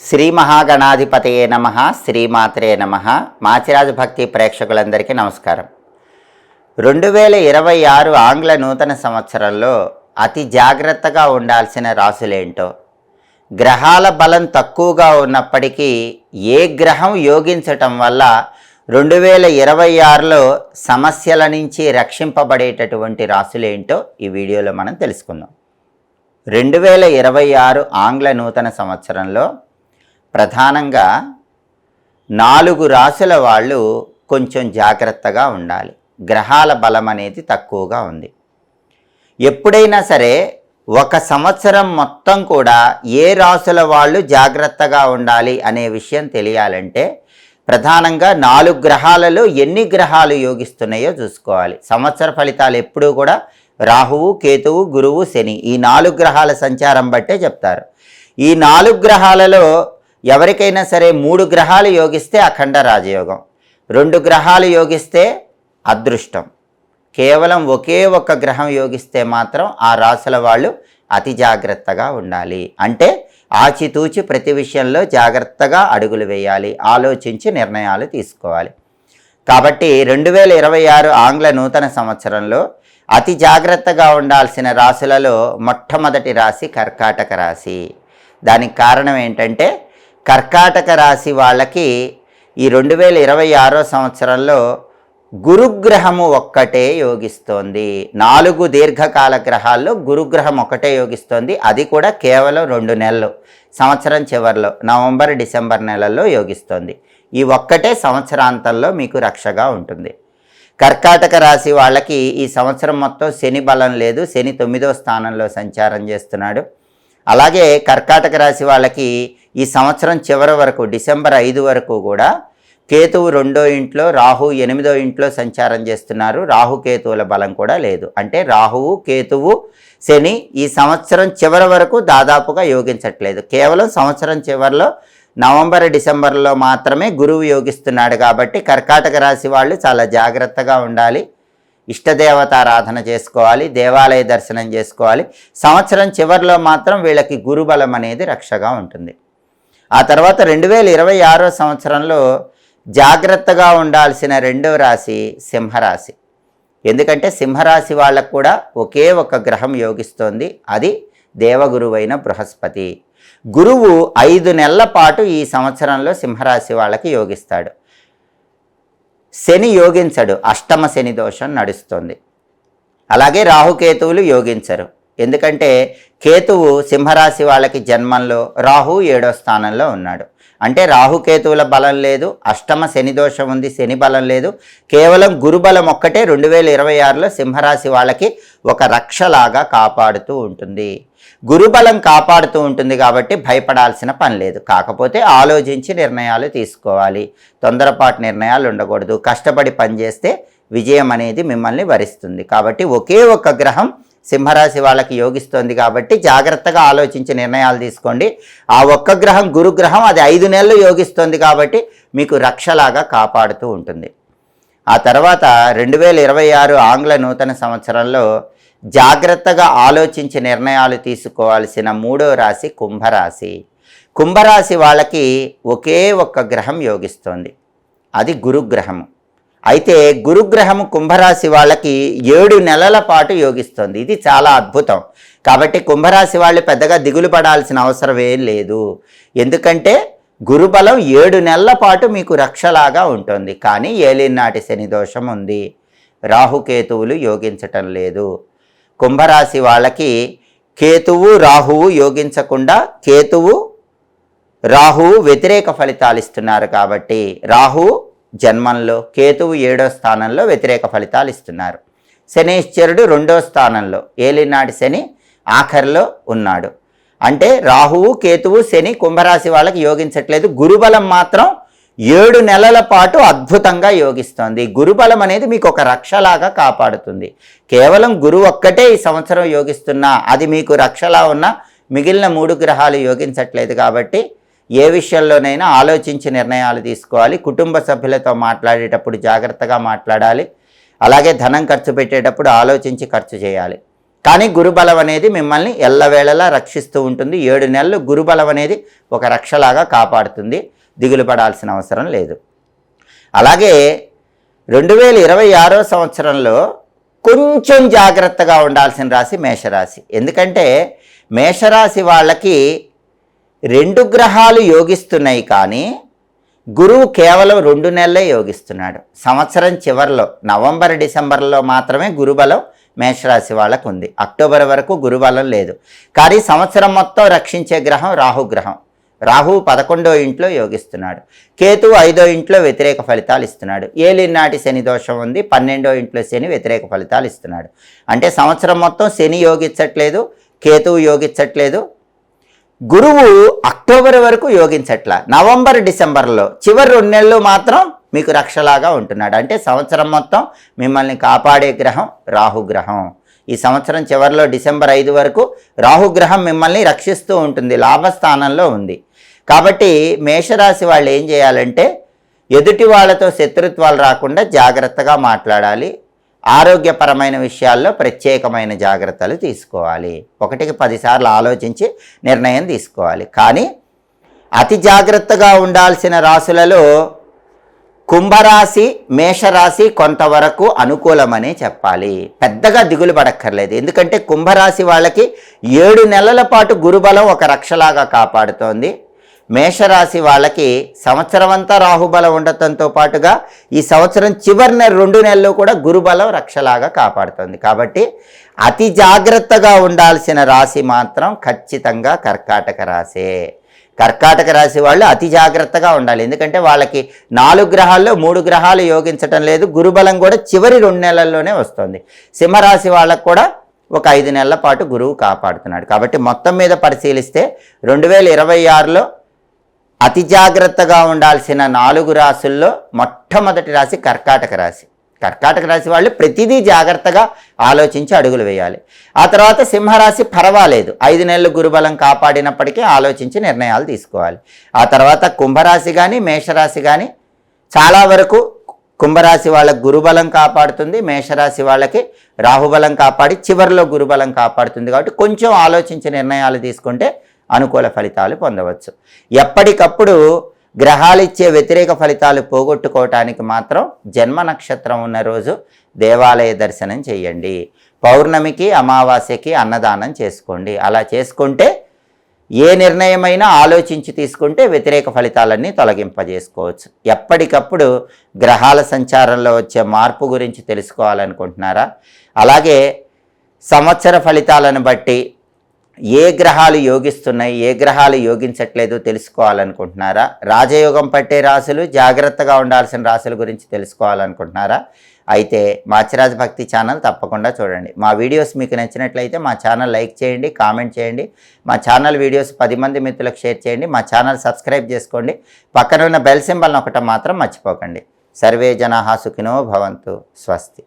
శ్రీ మహాగణాధిపతయే నమః, శ్రీమాత్రే నమః. మాచిరాజు భక్తి ప్రేక్షకులందరికీ నమస్కారం. 2026 ఆంగ్ల నూతన సంవత్సరంలో అతి జాగ్రత్తగా ఉండాల్సిన రాసులేంటో, గ్రహాల బలం తక్కువగా ఉన్నప్పటికీ ఏ గ్రహం యోగించటం వల్ల 2026లో సమస్యల నుంచి రక్షింపబడేటటువంటి రాసులేంటో ఈ వీడియోలో మనం తెలుసుకుందాం. 2026 ఆంగ్ల నూతన సంవత్సరంలో ప్రధానంగా 4 రాసుల వాళ్ళు కొంచెం జాగ్రత్తగా ఉండాలి. గ్రహాల బలం అనేది తక్కువగా ఉంది. ఎప్పుడైనా సరే ఒక సంవత్సరం మొత్తం కూడా ఏ రాసుల వాళ్ళు జాగ్రత్తగా ఉండాలి అనే విషయం తెలియాలంటే ప్రధానంగా 4 గ్రహాలలో ఎన్ని గ్రహాలు యోగిస్తున్నాయో చూసుకోవాలి. సంవత్సర ఫలితాలు ఎప్పుడూ కూడా రాహువు, కేతువు, గురువు, శని ఈ 4 గ్రహాల సంచారం బట్టే చెప్తారు. ఈ 4 గ్రహాలలో ఎవరికైనా సరే 3 గ్రహాలు యోగిస్తే అఖండ రాజయోగం, 2 గ్రహాలు యోగిస్తే అదృష్టం, కేవలం ఒకే ఒక్క గ్రహం యోగిస్తే మాత్రం ఆ రాసుల వాళ్ళు అతి జాగ్రత్తగా ఉండాలి. అంటే ఆచితూచి ప్రతి విషయంలో జాగ్రత్తగా అడుగులు వేయాలి, ఆలోచించి నిర్ణయాలు తీసుకోవాలి. కాబట్టి 2026 ఆంగ్ల నూతన సంవత్సరంలో అతి జాగ్రత్తగా ఉండాల్సిన రాశులలో మొట్టమొదటి రాశి కర్కాటక రాశి. దానికి కారణం ఏంటంటే కర్కాటక రాశి వాళ్ళకి ఈ 2026 సంవత్సరంలో గురుగ్రహము ఒక్కటే యోగిస్తోంది. 4 దీర్ఘకాల గ్రహాల్లో గురుగ్రహం ఒక్కటే యోగిస్తోంది. అది కూడా కేవలం 2 నెలలు, సంవత్సరం చివరిలో నవంబర్, డిసెంబర్ నెలల్లో యోగిస్తోంది. ఈ ఒక్కటే సంవత్సరాంతంలో మీకు రక్షగా ఉంటుంది. కర్కాటక రాశి వాళ్ళకి ఈ సంవత్సరం మొత్తం శని బలం లేదు. శని 9వ స్థానంలో సంచారం చేస్తున్నాడు. అలాగే కర్కాటక రాశి వాళ్ళకి ఈ సంవత్సరం చివరి వరకు డిసెంబర్ 5 వరకు కూడా కేతువు 2వ ఇంట్లో, రాహు 8వ ఇంట్లో సంచారం చేస్తున్నారు. రాహుకేతువుల బలం కూడా లేదు. అంటే రాహువు, కేతువు, శని ఈ సంవత్సరం చివరి వరకు దాదాపుగా యోగించట్లేదు. కేవలం సంవత్సరం చివరిలో నవంబర్, డిసెంబర్లో మాత్రమే గురువు యోగిస్తున్నాడు. కాబట్టి కర్కాటక రాశి వాళ్ళు చాలా జాగ్రత్తగా ఉండాలి. ఇష్టదేవతారాధన చేసుకోవాలి, దేవాలయ దర్శనం చేసుకోవాలి. సంవత్సరం చివరిలో మాత్రం వీళ్ళకి గురుబలం అనేది రక్షగా ఉంటుంది. ఆ తర్వాత 2026 సంవత్సరంలో జాగ్రత్తగా ఉండాల్సిన 2వ రాశి సింహరాశి. ఎందుకంటే సింహరాశి వాళ్ళకు కూడా ఒకే ఒక గ్రహం యోగిస్తోంది. అది దేవగురువైన బృహస్పతి. గురువు 5 నెలల పాటు ఈ సంవత్సరంలో సింహరాశి వాళ్ళకి యోగిస్తాడు. శని యోగించడు, అష్టమ శని దోషం నడుస్తుంది. అలాగే రాహుకేతువులు యోగించరు. ఎందుకంటే కేతువు సింహరాశి వాళ్ళకి జన్మంలో, రాహు 7వ స్థానంలో ఉన్నాడు. అంటే రాహుకేతువుల బలం లేదు, అష్టమ శని దోషం ఉంది, శని బలం లేదు. కేవలం గురుబలం ఒక్కటే 2026లో సింహరాశి వాళ్ళకి ఒక రక్షలాగా కాపాడుతూ ఉంటుంది. గురుబలం కాపాడుతూ ఉంటుంది కాబట్టి భయపడాల్సిన పని లేదు. కాకపోతే ఆలోచించి నిర్ణయాలు తీసుకోవాలి. తొందరపాటు నిర్ణయాలు ఉండకూడదు. కష్టపడి పనిచేస్తే విజయం అనేది మిమ్మల్ని వరిస్తుంది. కాబట్టి ఒకే ఒక్క గ్రహం సింహరాశి వాళ్ళకి యోగిస్తోంది కాబట్టి జాగ్రత్తగా ఆలోచించి నిర్ణయాలు తీసుకోండి. ఆ ఒక్క గ్రహం గురుగ్రహం, అది 5 నెలలు యోగిస్తోంది కాబట్టి మీకు రక్షలాగా కాపాడుతూ ఉంటుంది. ఆ తర్వాత 2026 ఆంగ్ల నూతన సంవత్సరంలో జాగ్రత్తగా ఆలోచించి నిర్ణయాలు తీసుకోవాల్సిన 3వ రాశి కుంభరాశి. కుంభరాశి వాళ్ళకి ఒకే ఒక్క గ్రహం యోగిస్తోంది, అది గురుగ్రహము. అయితే గురుగ్రహము కుంభరాశి వాళ్ళకి 7 నెలల పాటు యోగిస్తుంది. ఇది చాలా అద్భుతం. కాబట్టి కుంభరాశి వాళ్ళు పెద్దగా దిగులు పడాల్సిన అవసరం ఏం లేదు. ఎందుకంటే గురుబలం 7 నెలల పాటు మీకు రక్షలాగా ఉంటుంది. కానీ ఏలినాటి శని దోషం ఉంది, రాహుకేతువులు యోగించటం లేదు. కుంభరాశి వాళ్ళకి కేతువు, రాహువు యోగించకుండా కేతువు, రాహువు వ్యతిరేక ఫలితాలు ఇస్తున్నారు. కాబట్టి రాహువు జన్మంలో, కేతువు 7వ స్థానంలో వ్యతిరేక ఫలితాలు ఇస్తున్నారు. శనీశ్వరుడు 2వ స్థానంలో, ఏలినాటి శని ఆఖరిలో ఉన్నాడు. అంటే రాహువు, కేతువు, శని కుంభరాశి వాళ్ళకి యోగించట్లేదు. గురుబలం మాత్రం 7 నెలల పాటు అద్భుతంగా యోగిస్తోంది. గురుబలం అనేది మీకు ఒక రక్షలాగా కాపాడుతుంది. కేవలం గురువు ఒక్కటే ఈ సంవత్సరం యోగిస్తున్నా అది మీకు రక్షలా ఉన్న మిగిలిన 3 గ్రహాలు యోగించట్లేదు. కాబట్టి ఏ విషయంలోనైనా ఆలోచించి నిర్ణయాలు తీసుకోవాలి. కుటుంబ సభ్యులతో మాట్లాడేటప్పుడు జాగ్రత్తగా మాట్లాడాలి. అలాగే ధనం ఖర్చు పెట్టేటప్పుడు ఆలోచించి ఖర్చు చేయాలి. కానీ గురుబలం అనేది మిమ్మల్ని ఎల్లవేళలా రక్షిస్తూ ఉంటుంది. 7 నెలలు గురుబలం అనేది ఒక రక్షలాగా కాపాడుతుంది. దిగులు పడాల్సిన అవసరం లేదు. అలాగే 2026 సంవత్సరంలో కొంచెం జాగ్రత్తగా ఉండాల్సిన రాశి మేషరాశి. ఎందుకంటే మేషరాశి వాళ్ళకి 2 గ్రహాలు యోగిస్తున్నాయి, కానీ గురువు కేవలం 2 నెలలే యోగిస్తున్నాడు. సంవత్సరం చివరిలో నవంబర్ డిసెంబర్లో మాత్రమే గురుబలం మేషరాశి వాళ్ళకు ఉంది. అక్టోబర్ వరకు గురుబలం లేదు. కానీ సంవత్సరం మొత్తం రక్షించే గ్రహం రాహుగ్రహం. రాహు 11వ ఇంట్లో యోగిస్తున్నాడు. కేతు 5వ ఇంట్లో వ్యతిరేక ఫలితాలు ఇస్తున్నాడు. ఏలినాటి శని దోషం ఉంది. 12వ ఇంట్లో శని వ్యతిరేక ఫలితాలు ఇస్తున్నాడు. అంటే సంవత్సరం మొత్తం శని యోగించట్లేదు, కేతువు యోగించట్లేదు. గురువు అక్టోబర్ వరకు యోగించట్లా. నవంబర్ డిసెంబర్లో చివరి 2 నెలలు మాత్రం మీకు రక్షలాగా ఉంటున్నాడు. అంటే సంవత్సరం మొత్తం మిమ్మల్ని కాపాడే గ్రహం రాహుగ్రహం. ఈ సంవత్సరం చివరిలో డిసెంబర్ 5 వరకు రాహుగ్రహం మిమ్మల్ని రక్షిస్తూ ఉంటుంది, లాభస్థానంలో ఉంది. కాబట్టి మేషరాశి వాళ్ళు ఏం చేయాలంటే ఎదుటి వాళ్ళతో శత్రుత్వాలు రాకుండా జాగ్రత్తగా మాట్లాడాలి. ఆరోగ్యపరమైన విషయాల్లో ప్రత్యేకమైన జాగ్రత్తలు తీసుకోవాలి. 1కి 10 సార్లు ఆలోచించి నిర్ణయం తీసుకోవాలి. కానీ అతి జాగ్రత్తగా ఉండాల్సిన రాశులలో కుంభరాశి, మేషరాశి కొంతవరకు అనుకూలమనే చెప్పాలి. పెద్దగా దిగులు పడక్కర్లేదు. ఎందుకంటే కుంభరాశి వాళ్ళకి 7 నెలల పాటు గురుబలం ఒక రక్షలాగా కాపాడుతోంది. మేషరాశి వాళ్ళకి సంవత్సరం అంతా రాహుబలం ఉండటంతో పాటుగా ఈ సంవత్సరం చివరి 2 నెలలు కూడా గురుబలం రక్షలాగా కాపాడుతుంది. కాబట్టి అతి జాగ్రత్తగా ఉండాల్సిన రాశి మాత్రం ఖచ్చితంగా కర్కాటక రాశే. కర్కాటక రాశి వాళ్ళు అతి జాగ్రత్తగా ఉండాలి. ఎందుకంటే వాళ్ళకి 4 గ్రహాల్లో 3 గ్రహాలు యోగించటం లేదు. గురుబలం కూడా చివరి 2 నెలల్లోనే వస్తుంది. సింహరాశి వాళ్ళకు కూడా ఒక 5 నెలల పాటు గురువు కాపాడుతున్నాడు. కాబట్టి మొత్తం మీద పరిశీలిస్తే 2026లో అతి జాగ్రత్తగా ఉండాల్సిన 4 రాశుల్లో మొట్టమొదటి రాశి కర్కాటక రాశి. కర్కాటక రాశి వాళ్ళు ప్రతిదీ జాగ్రత్తగా ఆలోచించి అడుగులు వేయాలి. ఆ తర్వాత సింహరాశి పర్వాలేదు, 5 నెలలు గురుబలం కాపాడినప్పటికీ ఆలోచించి నిర్ణయాలు తీసుకోవాలి. ఆ తర్వాత కుంభరాశి కానీ మేషరాశి కానీ చాలా వరకు కుంభరాశి వాళ్ళకి గురుబలం కాపాడుతుంది, మేషరాశి వాళ్ళకి రాహుబలం కాపాడి చివరిలో గురుబలం కాపాడుతుంది. కాబట్టి కొంచెం ఆలోచించి నిర్ణయాలు తీసుకుంటే అనుకూల ఫలితాలు పొందవచ్చు. ఎప్పటికప్పుడు గ్రహాలు ఇచ్చే వ్యతిరేక ఫలితాలు పోగొట్టుకోవటానికి మాత్రం జన్మ నక్షత్రం ఉన్న రోజు దేవాలయ దర్శనం చేయండి. పౌర్ణమికి అమావాస్యకి అన్నదానం చేసుకోండి. అలా చేసుకుంటే ఏ నిర్ణయమైనా ఆలోచించి తీసుకుంటే వ్యతిరేక ఫలితాలన్నీ తొలగింపజేసుకోవచ్చు. ఎప్పటికప్పుడు గ్రహాల సంచారంలో వచ్చే మార్పు గురించి తెలుసుకోవాలనుకుంటున్నారా? అలాగే సంవత్సర ఫలితాలను బట్టి ఏ గ్రహాలు యోగిస్తున్నాయి, ఏ గ్రహాలు యోగించట్లేదు తెలుసుకోవాలనుకుంటున్నారా? రాజయోగం పట్టే రాశులు, జాగ్రత్తగా ఉండాల్సిన రాశుల గురించి తెలుసుకోవాలనుకుంటున్నారా? అయితే మాచిరాజ్ భక్తి ఛానల్ తప్పకుండా చూడండి. మా వీడియోస్ మీకు నచ్చినట్లయితే మా ఛానల్ లైక్ చేయండి, కామెంట్ చేయండి. మా ఛానల్ వీడియోస్ 10 మంది మిత్రులకు షేర్ చేయండి. మా ఛానల్ సబ్స్క్రైబ్ చేసుకోండి. పక్కన ఉన్న బెల్ సింబల్ నొక్కటం మాత్రం మర్చిపోకండి. సర్వే జనాః సుఖినో భవంతు. స్వస్తి.